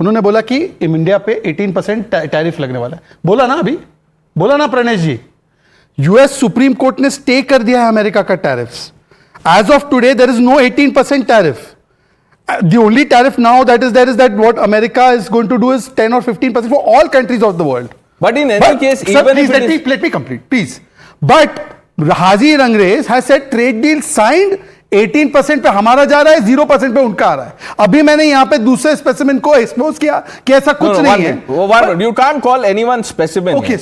उन्होंने बोला कि इंडिया पे 18% टैरिफ लगने वाला है। बोला ना अभी, बोला ना Pranesh ji. US Supreme Court ने स्टे कर दिया है अमेरिका का tariffs. As of today there is no 18% tariff. The only tariff now that is there is that what America is going to do is 10 or 15% for all countries of the world. But in any case, sir, even please, if let me complete, please. But Haji Rangres has said trade deal signed, 18% पे हमारा जा रहा है, 0% पे उनका आ रहा है। अभी मैंने यहाँ पे दूसरे स्पेसिमेन को एक्सपोज किया कि ऐसा कुछ नहीं है। You can't call anyone specimen. Okay,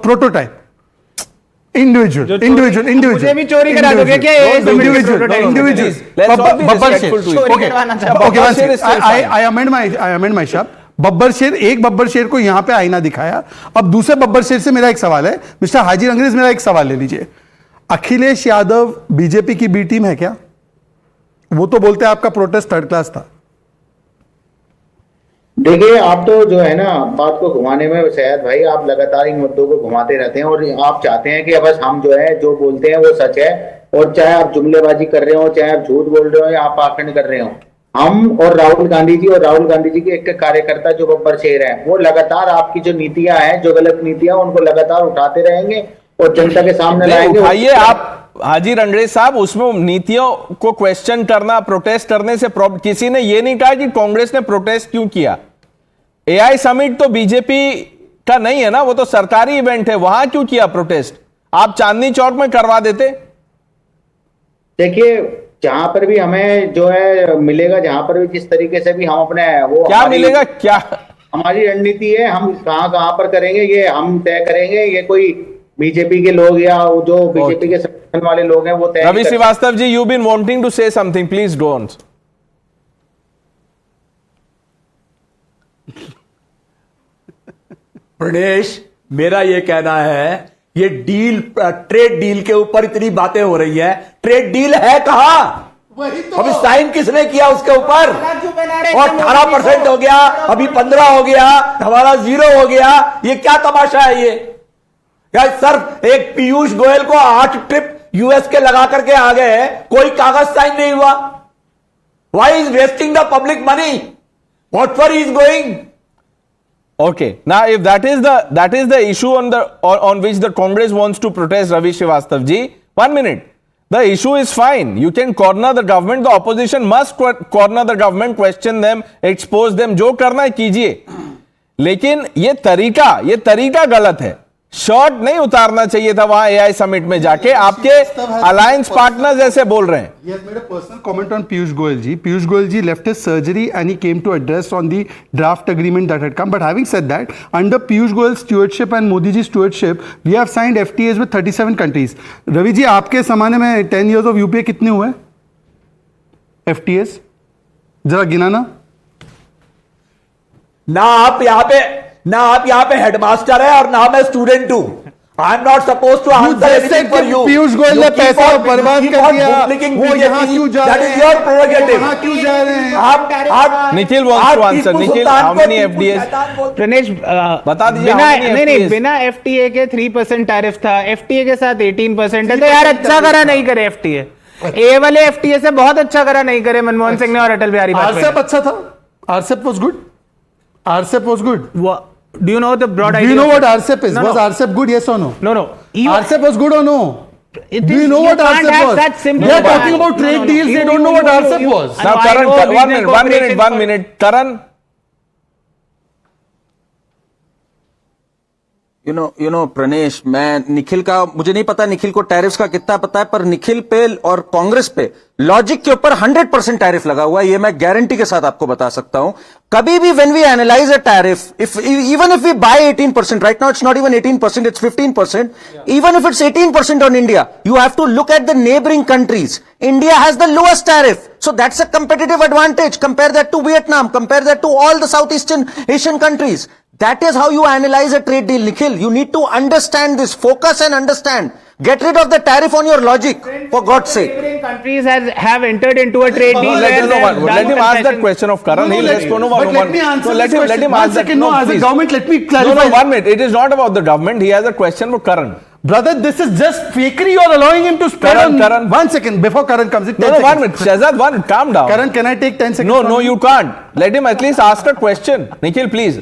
prototype. Individual. मुझे भी चोरी करा दोगे क्या? Individual. बब्बर शेर. I amend my shop. Babbar शेर, एक बब्बर शेर को यहां पे आईना दिखाया। अब दूसरे बब्बर शेर से मेरा एक सवाल है, मिस्टर हाजी रंगरेज, मेरा एक सवाल ले लीजिए। अखिलेश यादव बीजेपी की बी टीम है क्या? वो तो बोलते हैं आपका प्रोटेस्ट थर्ड क्लास था। देखिए, आप तो जो है ना बात को घुमाने में शायद भाई आप लगातार इन मुद्दों को घुमाते रहते हैं और आप चाहते हैं कि बस हम जो है जो बोलते हैं वो सच है, और चाहे आप जुमलेबाजी कर रहे हो, चाहे आप झूठ बोल रहे हो या आप पाखंड कर रहे हो। हम और राहुल गांधी जी के एक कार्यकर्ता जो बब्बर शेर है, वो लगातार आपकी जो नीतियां हैं, जो गलत नीतियां, उनको लगातार उठाते रहेंगे और जनता के सामने लाएंगे। उठाइए आप हाजी रंगरेज साहब, उसमें नीतियों को क्वेश्चन करना, प्रोटेस्ट करने से किसी ने ये नहीं कहा कि कांग्रेस ने प्रोटेस्ट क्यों किया। एआई समिट तो बीजेपी का नहीं है ना, वो तो सरकारी इवेंट है, वहां क्यों किया प्रोटेस्ट? आप चांदनी चौक में करवा देते। देखिए, जहां पर भी हमें जो है मिलेगा, जहां पर भी जिस तरीके से भी हम अपने वो क्या मिलेगा, क्या हमारी रणनीति है, हम कहां पर करेंगे ये हम तय करेंगे। ये कोई बीजेपी के लोग या जो बीजेपी के संगठन वाले लोग हैं वो तय। Ravi Srivastava ji, you been wanting to say something, please go on. Pranesh, मेरा ये कहना है, ये डील, ट्रेड डील के ऊपर इतनी बातें हो रही है, ट्रेड डील है कहां? अभी साइन किसने किया उसके ऊपर? और 18% हो गया, अभी 15 हो गया, हमारा 0 हो गया। ये क्या तमाशा है ये? यार सर, एक पीयूष गोयल को 8 ट्रिप यूएस के लगा करके आ गए, कोई कागज साइन नहीं हुआ। Why is wasting the public money? What for is going? Okay, now if that is the issue on which the Congress wants to protest, Ravi Srivastav ji, 1 minute. The issue is fine. You can corner the government. The opposition must corner the government, question them, expose them. जो करना है कीजिए, लेकिन ये तरीका गलत है। Shirt नहीं उतारना चाहिए था वहां एआई समिट में जाके। आपके अलायंस पार्टनर्स ऐसे बोल रहे हैं। He has made a personal comment on Piyush Goyal ji. Piyush Goyal ji left his surgery and he came to address on the draft agreement that had come. But having said that, under Piyush Goyal's stewardship and Modi ji's stewardship, we have signed FTAs with 37 countries. Ravi ji, आपके जमाने में 10 years of UPA कितने हुए FTAs? जरा गिनाना। ना आप यहाँ पे हेडमास्टर है और ना मैं स्टूडेंट हूँ। I am not suppose to answer anything for you. Piyush Goyal ने पैसा बर्बाद कर दिया, वो यहाँ क्यों जा रहे हैं? That is your prerogative. वहाँ क्यों जा रहे हैं? आप Nikhil wants to answer. Nikhil, how many FTAs? Pranesh बता दीजिए। बिना FTA के 3% टैरिफ था, FTA के साथ 18% है। तो यार अच्छा करा नहीं करे FTA। ए वाले FTA से बहुत अच्छा करा नहीं करे मनमोहन सिंह ने और अटल बिहारी वाजपेयी। RCEP अच्छा था, RCEP was good. RCEP was good. Do you know the broad idea? Do you know what RCEP is? Was RCEP good? Yes or no? No. RCEP was good or no? Do you know what RCEP was? They are talking about trade deals. They don't know what RCEP was. Now, Karan, one minute. Karan. You know, Pranesh, मैं निखिल का, मुझे नहीं पता निखिल को tariffs का कितना पता है, पर निखिल पे और कांग्रेस पे लॉजिक के ऊपर 100% टैरिफ लगा हुआ है, ये मैं गारंटी के साथ आपको बता सकता हूं। कभी भी when we analyze a tariff, even if we buy 18%, right now it's not even 18%, it's 15%. Even if it's 18% on India, you have to look at the neighboring countries. India has the lowest tariff, so that's a competitive advantage. Compare that to Vietnam, compare that to all the Southeastern Asian countries. That is how you analyze a trade deal, Nikhil. You need to understand this. Focus and understand. Get rid of the tariff on your logic, for God's sake. Neighboring countries have entered into a trade deal. Let him ask that question of Karan. Let me answer. Let him ask that. No, as a government, let me clarify. No, 1 minute. It is not about the government. He has a question for Karan. Brother, this is just fakery. You're allowing him to spread on. Karan. 1 second, before Karan comes in. No, 10 1 seconds. minute. Shahzad, one, calm down. Karan, can I take 10 seconds? No, from no, you? you can't. Let him at least ask a question. Nikhil, please.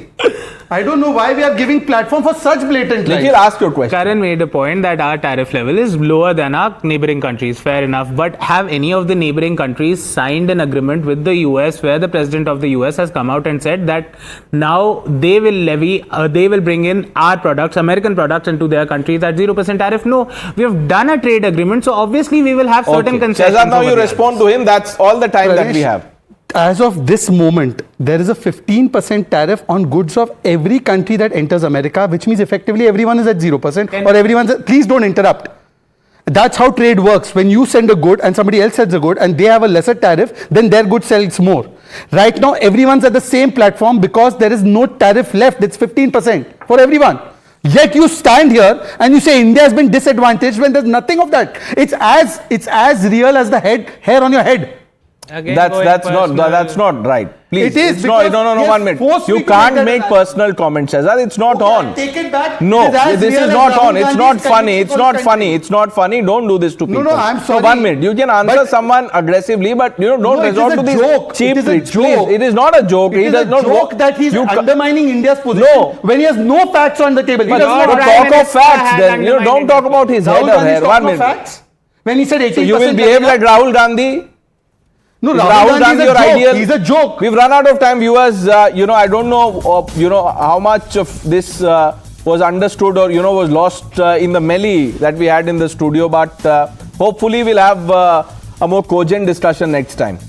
I don't know why we are giving platform for such blatant lies. Nikhil, ask your question. Karan made a point that our tariff level is lower than our neighboring countries. Fair enough. But have any of the neighboring countries signed an agreement with the US where the president of the US has come out and said that now they will levy, they will bring in our products, American products into their countries at 0% tariff? No. We have done a trade agreement. So obviously we will have certain concessions. Shahzad, now over you there. respond to him. That's all the time that we Pranesh, have. As of this moment, there is a 15% tariff on goods of every country that enters America, which means effectively everyone is at 0%, or everyone's at, please don't interrupt. That's how trade works. When you send a good and somebody else sends a good and they have a lesser tariff, then their good sells more. Right now, everyone's at the same platform because there is no tariff left. It's 15% for everyone. Yet you stand here and you say India has been disadvantaged when there's nothing of that. It's as real as the hair on your head. Again, That's not right. Please. It is It's not, because no, he has 1 minute. forced me You to can't make make that personal comments, Shahzad. It's not on. Take it back. No, It as this real is as not Rahul on. It's Gandhi's not funny. country It's for not country. funny. It's not funny. Don't do this to people. No, I'm sorry. So 1 minute. You can answer But- someone aggressively, but don't No, it is resort a to these joke. cheap It is a tricks. Please. joke. It is not a joke. It He is does a not joke that he's you ca- undermining India's position No. when he has no facts on the table. He But does no, not But Prime talk of Minister facts has then. Don't undermined talk it. about his head Rahul or Gandhi hair. is 1 talking minute. of facts. When he said 18%. So you will behave like Rahul Gandhi? No, Is Rahul Gandhi is your a joke. ideal? He's a joke. We've run out of time, viewers. I don't know, how much of this was understood or, was lost in the melee that we had in the studio. But hopefully we'll have a more cogent discussion next time.